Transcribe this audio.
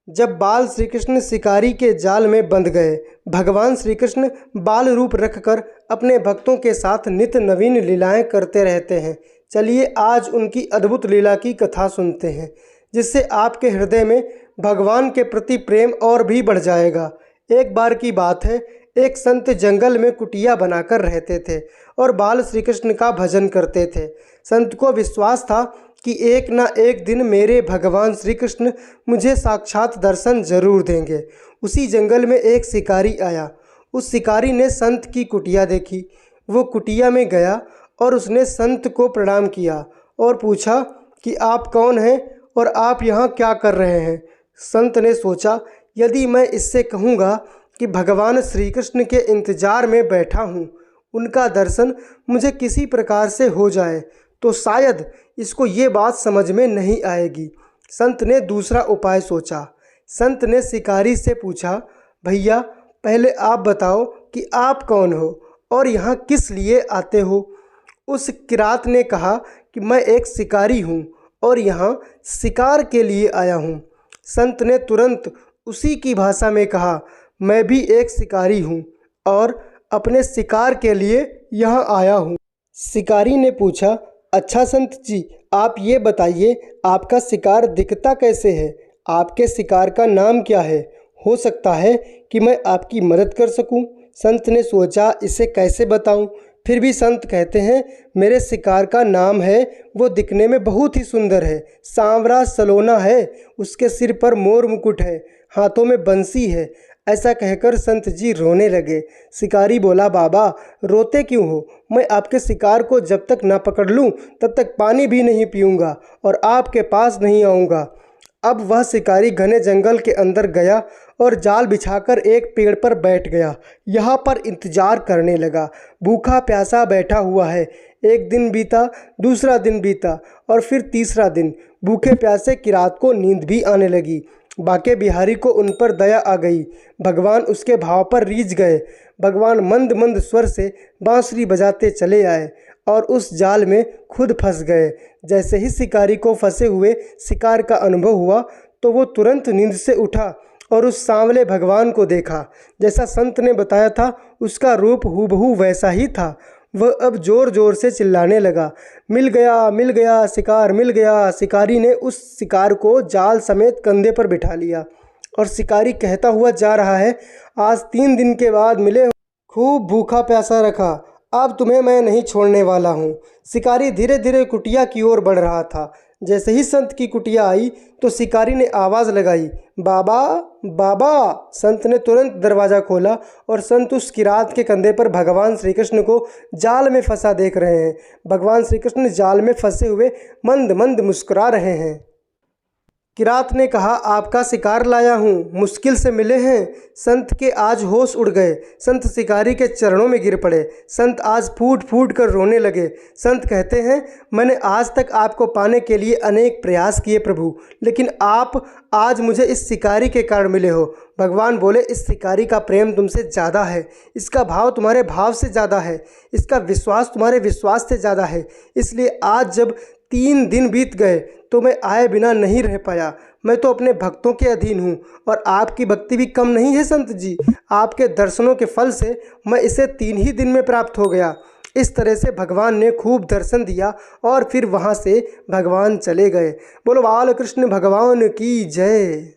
जब बाल श्री कृष्ण शिकारी के जाल में बंध गए, भगवान श्री कृष्ण बाल रूप रखकर अपने भक्तों के साथ नित्य नवीन लीलाएं करते रहते हैं। चलिए आज उनकी अद्भुत लीला की कथा सुनते हैं, जिससे आपके हृदय में भगवान के प्रति प्रेम और भी बढ़ जाएगा। एक बार की बात है, एक संत जंगल में कुटिया बनाकर रहते थे और बाल श्री कृष्ण का भजन करते थे। संत को विश्वास था कि एक ना एक दिन मेरे भगवान श्री कृष्ण मुझे साक्षात दर्शन जरूर देंगे। उसी जंगल में एक शिकारी आया। उस शिकारी ने संत की कुटिया देखी। वो कुटिया में गया और उसने संत को प्रणाम किया और पूछा कि आप कौन हैं और आप यहाँ क्या कर रहे हैं। संत ने सोचा, यदि मैं इससे कहूँगा कि भगवान श्री कृष्ण के इंतज़ार में बैठा हूँ, उनका दर्शन मुझे किसी प्रकार से हो जाए, तो शायद इसको ये बात समझ में नहीं आएगी। संत ने दूसरा उपाय सोचा। संत ने शिकारी से पूछा, भैया पहले आप बताओ कि आप कौन हो और यहाँ किस लिए आते हो। उस किरात ने कहा कि मैं एक शिकारी हूँ और यहाँ शिकार के लिए आया हूँ। संत ने तुरंत उसी की भाषा में कहा, मैं भी एक शिकारी हूँ और अपने शिकार के लिए यहाँ आया हूँ। शिकारी ने पूछा, अच्छा संत जी, आप ये बताइए आपका शिकार दिखता कैसे है, आपके शिकार का नाम क्या है, हो सकता है कि मैं आपकी मदद कर सकूं। संत ने सोचा, इसे कैसे बताऊं। फिर भी संत कहते हैं, मेरे शिकार का नाम है, वो दिखने में बहुत ही सुंदर है, सांवरा सलोना है, उसके सिर पर मोर मुकुट है, हाथों में बंसी है। ऐसा कहकर संत जी रोने लगे। शिकारी बोला, बाबा रोते क्यों हो, मैं आपके शिकार को जब तक ना पकड़ लूं तब तक पानी भी नहीं पीऊँगा और आपके पास नहीं आऊँगा। अब वह शिकारी घने जंगल के अंदर गया और जाल बिछाकर एक पेड़ पर बैठ गया। यहाँ पर इंतजार करने लगा। भूखा प्यासा बैठा हुआ है। एक दिन बीता, दूसरा दिन बीता और फिर तीसरा दिन। भूखे प्यासे किरात को नींद भी आने लगी। बाके बिहारी को उन पर दया आ गई। भगवान उसके भाव पर रीझ गए। भगवान मंद मंद स्वर से बांसुरी बजाते चले आए और उस जाल में खुद फंस गए। जैसे ही शिकारी को फंसे हुए शिकार का अनुभव हुआ तो वो तुरंत नींद से उठा और उस सांवले भगवान को देखा। जैसा संत ने बताया था, उसका रूप हूबहू वैसा ही था। वह अब ज़ोर ज़ोर से चिल्लाने लगा, मिल गया शिकार, मिल गया। शिकारी ने उस शिकार को जाल समेत कंधे पर बिठा लिया और शिकारी कहता हुआ जा रहा है, आज 3 दिन के बाद मिले हो, खूब भूखा प्यासा रखा, अब तुम्हें मैं नहीं छोड़ने वाला हूँ। शिकारी धीरे धीरे कुटिया की ओर बढ़ रहा था। जैसे ही संत की कुटिया आई तो शिकारी ने आवाज़ लगाई, बाबा बाबा। संत ने तुरंत दरवाज़ा खोला और संत उस किरात के कंधे पर भगवान श्री कृष्ण को जाल में फंसा देख रहे हैं। भगवान श्री कृष्ण जाल में फंसे हुए मंद मंद मुस्कुरा रहे हैं। किरात ने कहा, आपका शिकार लाया हूँ, मुश्किल से मिले हैं। संत के आज होश उड़ गए। संत शिकारी के चरणों में गिर पड़े। संत आज फूट फूट कर रोने लगे। संत कहते हैं, मैंने आज तक आपको पाने के लिए अनेक प्रयास किए प्रभु, लेकिन आप आज मुझे इस शिकारी के कारण मिले हो। भगवान बोले, इस शिकारी का प्रेम तुमसे ज़्यादा है, इसका भाव तुम्हारे भाव से ज़्यादा है, इसका विश्वास तुम्हारे विश्वास से ज़्यादा है। इसलिए आज जब 3 दिन बीत गए तो मैं आए बिना नहीं रह पाया। मैं तो अपने भक्तों के अधीन हूँ और आपकी भक्ति भी कम नहीं है संत जी। आपके दर्शनों के फल से मैं इसे 3 ही दिन में प्राप्त हो गया। इस तरह से भगवान ने खूब दर्शन दिया और फिर वहाँ से भगवान चले गए। बोलो बाल कृष्ण भगवान की जय।